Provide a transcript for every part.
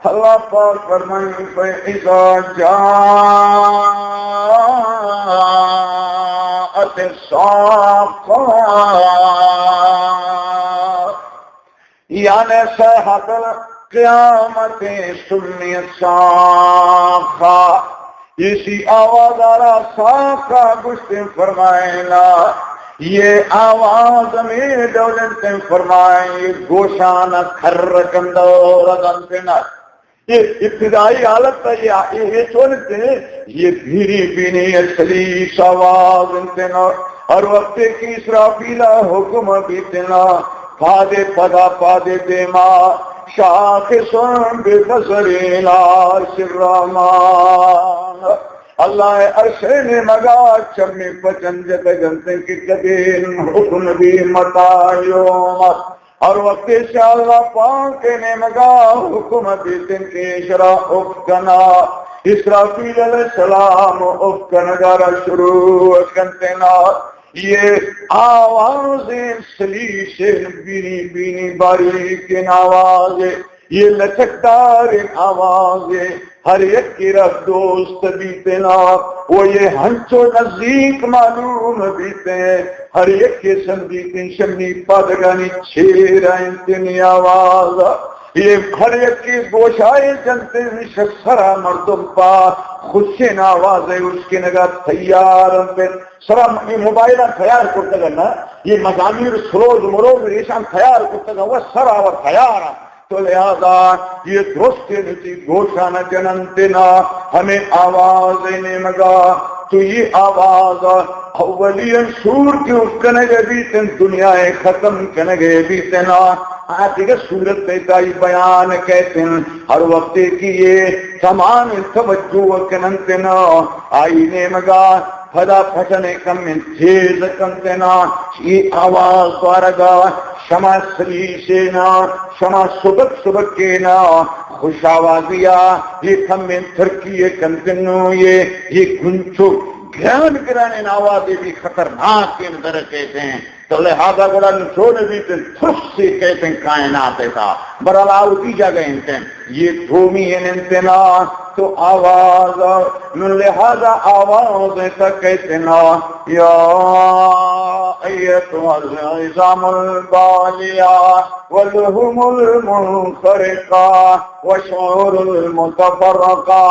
اللہ پاک فرمائیں فَإِذَا جَاءَتِ الصَّاخَّةُ یعنی صیحۃ القیامت سمیت صاخہ، اسی آواز آرہ صاخہ گشتے فرمائنا، یہ آواز میں دولت فرمائیں یہ گوشانہ کھر کندور دنتنا، یہ ابتدائی حالت ہے، یہ چونتے ہیں یہ بھیری بینی سلیس آواز انتنا، اور وقت کی اسرافیلہ حکم بیتنا، پادے پدا پادے دیما شاخصن بے بصرینا شرامان، اللہ عرشے نے مگا چمی پچنجت گنتے کی قدین حکم بھی متایوم، اور وقت سے اللہ پاک نے مگا حکم بھی تن کی شرا افکنا، اسرافیل علیہ السلام افکنگارا شروع کنتنا، یہ آوازیں سلیسن بینی بینی باریکن آوازیں، یہ لچکدار آوازیں، ہر ایک کی رب دوست بیتنا، وہ یہ ہنچو نزدیک معلوم بیتے ہیں، ہر ایک کے سندیتن شمنی پادگانی چھیرائن تنی آواز، یہ ہر ایک کی گوشائے جنتے شخصرہ مردم پا خوشین آوازیں اس کی نگاہ تیار پہ سرا موبائلہ تیار کرتا گا نا، یہ مضامیر سروز مروز ریشان تیار کرتا گا وہ سرا و تیارا، تو لہذا یہ درست نتی گوشانہ جننتنا ہمیں آوازیں نے مگا، تو یہ آواز اولین سور کی اس کنگے بیتن دنیا ختم کنگے بیتنا، آتیگا صورت پیتائی بیان کہتے ہیں ہر وقت کی یہ تمام توجہ کننتنا آئینے مگا پھدا پھٹنے کم من تیز کنتنا، یہ آواز دوارگا شما سلیسینا شما سبک سبکینا خوش آوازیا یہ کم من ترکیے کنتنو، یہ گنچو گھیان کرانے آوازیں بھی خطرناک کے اندر کہتے ہیں، تو لہذا گوڑا نچوڑ بھی تھرس سے کہتے ہیں کائنات تھا برعلاو کی جگہ انتیں یہ دھومی انتنا، تو آواز لہذا آواز ایسا کہتے نا یا ایتو العظام البالیہ والہم المنخرقہ وشعور المتفرقہ،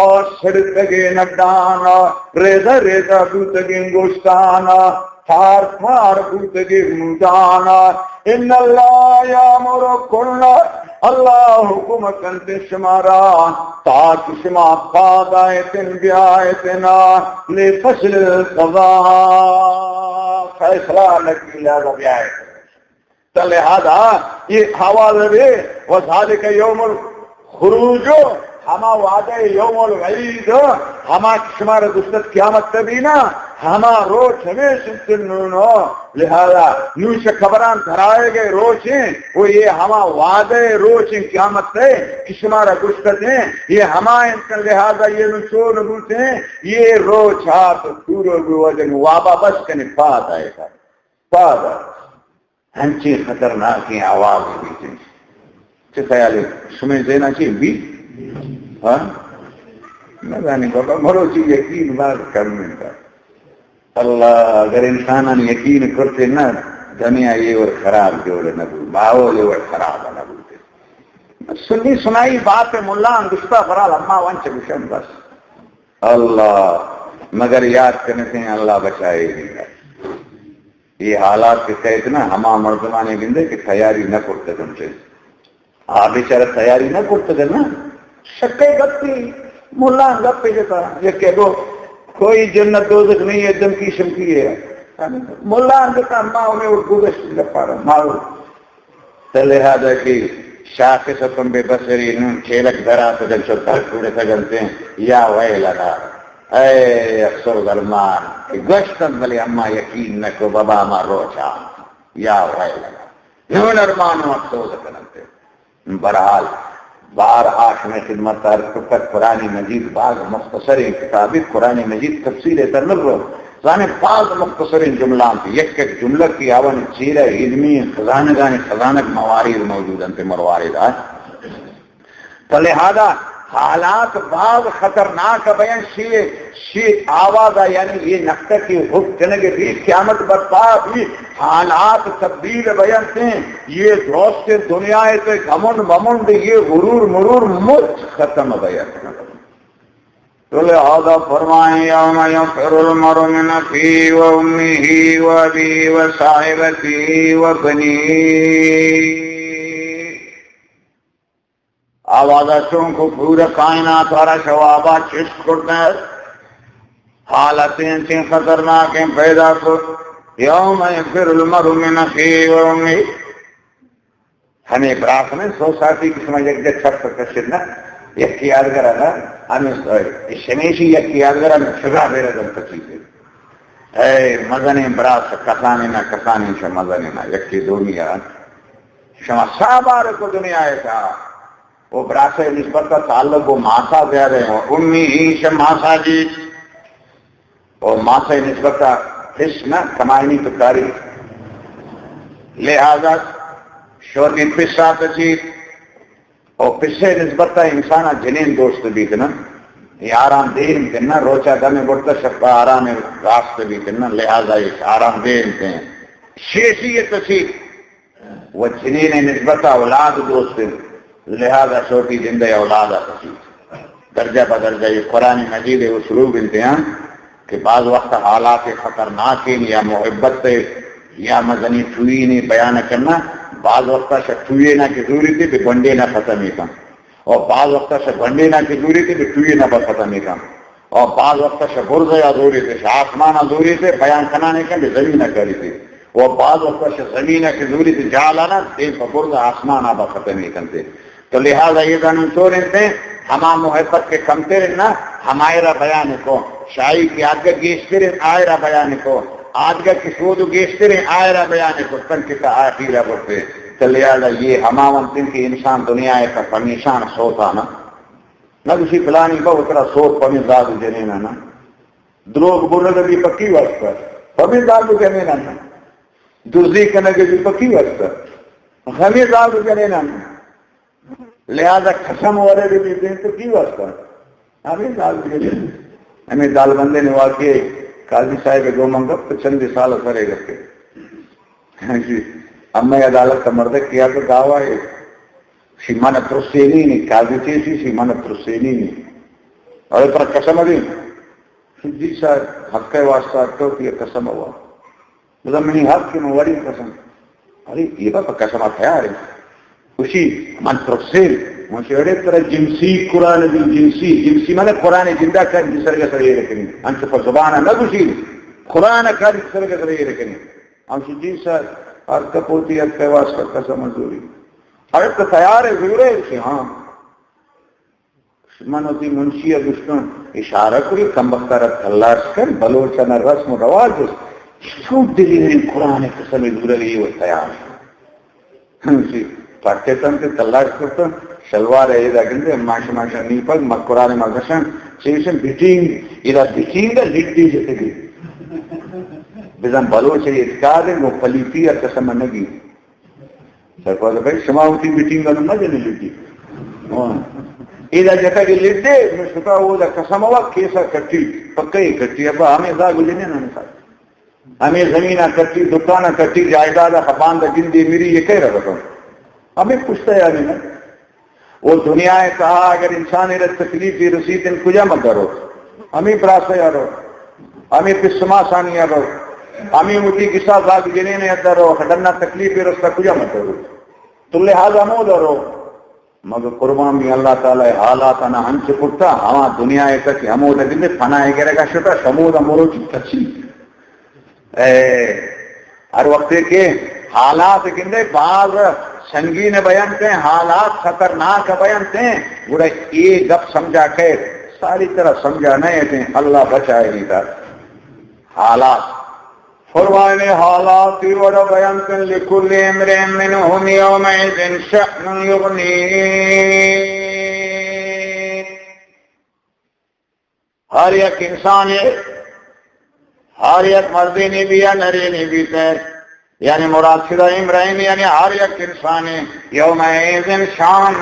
اور سرتگے نگدانا ریزہ ریزہ دوتگی گوشتانا تھار تھار دوتگی مجانا، ان اللہ یامر کل اللہ حکم کنتے شمارا تاکہ شما قاد آیتن بیایتنا لفصل القضاء فیصلہ لکی لہذا بیایتنا، تو لہذا یہ حوالہ دے وذالک یوم الخروج ہما وعدہ یوم الوعید ہما شمار دستت قیامت تبینا ہما روچ ہمیں سنتنونو، لہذا نوش خبران دھرائے گئے روچ ہیں وہ یہ ہما وعدہ روچ ہیں قیامت تے کہ شمارا گشتت ہیں یہ ہما انکن، لہذا یہ نشو نبوت ہیں یہ روچ ہاتھ پورو بوجن وابا بس کنے پاد آئے گا پاد ہنچی خطرناکی آواز بھی تھی چھ خیالی سمیں دینا چاہیے بھی ہاں نہ جانے بابا مرو چی یقین بات کرنے کا اللہ اگر انسانان یقین کرتے نا دنیا یہ اور خراب جوڑے نہ بول ماحول یہ اور خراب نہ بولتے سنی سنائی بات ملا انگشتہ فرال اما وانچ بشن بس اللہ مگر یاد کرنے سے اللہ بچائے گی، یہ حالات کے قید نا ہما مردمانے گندے کہ تیاری نہ کرتے تم سے آپ بیچارہ تیاری نہ کرتے تھے نا شکے گپی ملا گپ جتا یہ کہ دو کوئی جنت دوزخ نہیں ہے دم کی شمکی ہے ملا گتا ماں انہیں اردو دشت گپا رہا ماں تو لہذا کی شاخص تم بے بسری کھیلک درا سجن شدتا پورے سجنتے ہیں یا وے لگا اے اکثر ظلمان گشتن بلی اما یقین نکو بابا ما روچا یا وے لگا نون ارمانو افسوس کنتے برحال بار آٹھ میں خدمت تک قرآن مجید بعض مختصر کتابی قرآن مجید تفسیر ترنر زانے بعض مختصر جملان تھی یک ایک جملہ کی آوان چیرہ علمی خزانگان خزانک موارد موجود انتے مروارد آئے تو لہذا حالات بعض خطرناک بیان شی آواز یعنی یہ نقطہ کی حکم چنگے بھی قیامت برپا بھی حالات تبدیل بیان سے یہ دوست دنیا سے گھمنڈ بمنڈ یہ غرور مرور مجھ ختم بیان تو لہذا فرمائیں یوم یفر المرء من اخیہ و امہ و ابیہ و صاحبتہ و بنیہ آوازوں کو پورا کائنات والا شوابہ چشت کرتے ہیں حالتیں تھیں خطرناکیں پیدا کر یوم یفر المرء من اخیہ و امہ ہمیں براک میں سوسائٹی کی سمجھ ایک چھپ کشن نا یک یادگر ہے ہمیں شمیشی یک یادگر ہمیں شگا بیرے دل تکلیف ہے مزنی براس کسانی نا کسانی شا مزنی نا یکی دنیا شما سابار کو دنیا ہے کا وہ براس نسبت کا تعلق وہ ماسا دے رہے ہیں امی ہی شا ماسا جی اور ماسا نسبت کا حس نا کمائنی تکاری لہذا شورگی پسا تچید اور پسے نسبت کا انسان جنین دوست بھی کنا یہ آرام دین کنا روچا دم بڑھتا شفا آرام راست بھی کنا لہذا یہ آرام دین کنا شیشیت تچید وہ جنین نسبت اولاد دوست لہذا چھوٹی زندہ اولاد تچید درجہ بدرجہ یہ قرآن مجید اسلوب امتحان کہ بعض وقت حالات خطرناک یا محبت یا مزنی چھوئی نہیں بیان کرنا بعض وقت سے چھوئے نہ کی ضروری تھی بھی بنڈے نہ ختم ہی کم اور بعض وقت سے بنڈے نہ کی ضروری تھی بھی چھوئے نہ بس ختم ہی کم اور بعض وقت سے برز یا ضروری تھی آسمان ضروری تھے بیان کرنا نہیں کہ زمین نہ کری تھی اور بعض وقت سے زمین کی ضروری تھی جالانا تین برز آسمان آبا ختم ہی کم تھے تو لہٰذا یہ دن چور تھے ہما محبت کے کمتے رہنا ہمارا بیان کو شاہی کی آگے گیشتے رہے آئرہ بیان کو آدگا کی سودو گیشتے رہے آئرہ بیان کو تن کتا آخیرہ بڑھتے تو لہذا یہ ہماون تن کی انسان دنیا کا پمیشان سوتا نا نہ کسی فلانی با اترا سوت پمی زادو جنینا نا دروگ برد بھی پکی وقت پر پمی زادو جنینا نا دزدی کنگے بھی پکی وقت پر ہمیں زادو جنینا نا لہذا قسم والے بھی دیں تو کی وقت پر ہمیں زادو جنینا ہمیں دال بندے نے واقعی قاضی صاحب دو منگا چند سال کرے گئے اما عدالت کا مرد کیا تو دعویٰ ہے سیمان ترسینی نہیں قاضی چیسی سیمان ترسینی نہیں اور پر قسم دی جی صاحب حق کے واسطہ تو یہ قسم ہوا مطلب منی حق کی مواری قسم ارے یہ بات قسم ہے رہے اسی من ترسین مشہورے طرح جنسی قرآن دی جنسی مانے قرآن زندہ کر جسر کے سر یہ رکھنی انت پر زبانہ نہ گوشی قرآن کر جسر کے سر یہ رکھنی ہم جی سر اور کپوتی اتواس کا قسم مزوری اور تو تیار ہے ضرور ہے کہ ہاں منوتی منشی دشمن اشارہ کری کم بختارت اللہ کر بلوچن رسم و رواج چھوٹ دلی قرآن قسم ضرور ہے وہ تیار ہے پڑھتے تھے تلاش کرتے شلوار ہے یہ گندے ماشا ماشا نیپل مقران مغشن سیشن بیٹنگ یہ بیٹنگ کا لٹی جیسے بھی بزن بلوچ ہے اتکار ہے وہ پلیپی اور قسم نگی سر کو بھائی شماوتی بیٹنگ کا نمہ جنے لٹی یہ جیسا کہ لٹے میں شکا وہ قسم ہوا کیسا کٹی پکئی کٹی ابا ہمیں زا گجنے نا ساتھ ہمیں زمینہ کٹی دکانہ کٹی جائیدادہ خباندہ جندی میری یہ کہہ رہا تھا ہمیں پوچھتا ہے نہیں وہ دنیا ہے کہا اگر انسان تکلیفی رسید ان کجا مت کرو ہمیں پراسا یارو ہمیں پسما ثانی یارو ہمیں مٹی کسا ذات جنے نے ادھر ہو خدنا تکلیفی رستہ کجا مت کرو تو لہذا مو درو مگر قربان بھی اللہ تعالی حالات نہ ہم سے پڑتا ہما دنیا ہے کہ ہم وہ دن فنا ہے کرے گا شتا شمود امورو کی تچی ہر وقت کے حالات گندے بعض سنگین بیان تھے حالات خطرناک بیان تھے بڑا یہ گپ سمجھا کے ساری طرح سمجھا نہیں تھے اللہ بچائے نہیں تھا حالات فرمانے حالات بڑا بیان تھے لکل امرئ منہم یومئذ شأن یغنیہ ہر ایک انسان ہے ہر ایک مردی نہیں بھی یا نری نہیں بھی تھے یعنی مراد شدہ ابراہیم یعنی ہر یک انسان یوم ایزن شان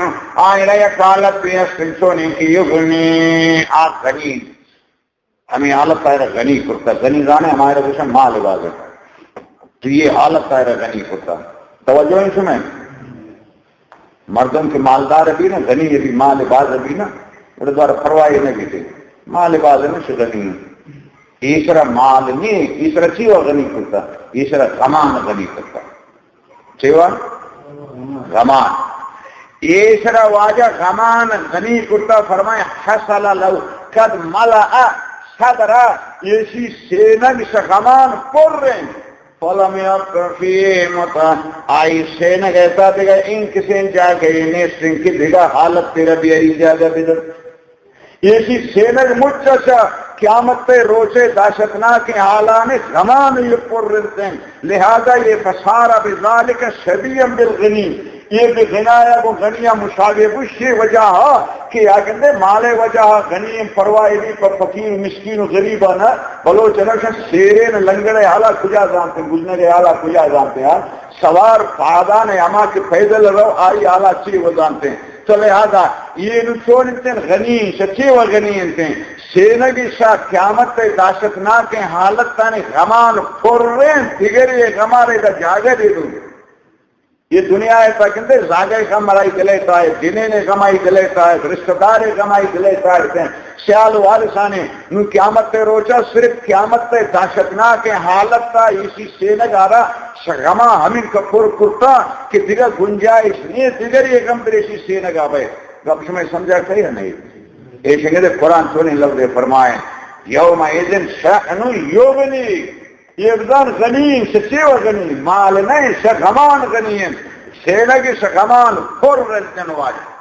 آئلہ یکالت بیستنسونی کی یغنی آت غنی ہمیں حالت طائرہ غنی کرتا غنی زانے ہمارے بشن مال عبادت تو یہ حالت طائرہ غنی کرتا توجہ نہیں سمیں مردم کے مالدار ابھی نا غنی ابھی مال عبادت ابھی نا وہ دوارا پروائی نہیں بھی مال عبادت میں سے غنی ایسرا مال نہیں ایسرا چیوہ غنی کرتا ایسرا غمان غنی کرتا چیوہ غمان ایسرا واجہ غمان غنی کرتا فرمائے حسل لو قد ملأ صدرہ ایسی سینگ سے غمان پر رہے ہیں فلم یقفی متا آئی سینگ ایسا دیگا ان کسین جا گئی نیسن کی دیگا حالت تیرا بیاری جاگا بیدر ایسی سینگ مجھا قیامت روچے داشتناک حالان غمان یہ پر رہتے ہیں لہذا یہ فسارہ بذالک شبیم بالغنی یہ بھی غنایا کو غنیہ مشابہ بشی وجہ کہ آگندے مال وجہ غنیم پروائی بھی پر فقیر مسکین و غریبہ نا بلوچ نشن سیرین لنگڑے حالا کجا جانتے ہیں گزنگے حالا کجا جانتے ہیں سوار فادان اما کے پیدل رو آئی حالا چی وہ جانتے ہیں تو لہذا یہ نچون انتے غنیم سچی و غنیم انتے سینگی شاہ قیامت داشتناک حالت تانی غمان پر رین دیگر یہ غمارے دا جاگہ دے دوں یہ دنیا ہے تاکہ زاگے غمائی دلیتا ہے جنہیں غمائی دلیتا ہے رشتہ دار غمائی دلیتا ہے سیال وارثانے نو قیامت روچا صرف قیامت داشتناک حالت تا اسی سینگ آرہا غما ہمیں کپور کرتا کہ دیگر گنجائش نہیں دیگر یہ غم دریشی سینگ آبائے گب شمیں سمجھا کہی ہے نہیں ایسے کہ قرآن سونے لفظ فرمائیں یوم ایزن شأن یغنی یہ ابدان غنیم سچی و غنیم مال نہیں شغمان غنیم سینگی شغمان پر رلتن واجہ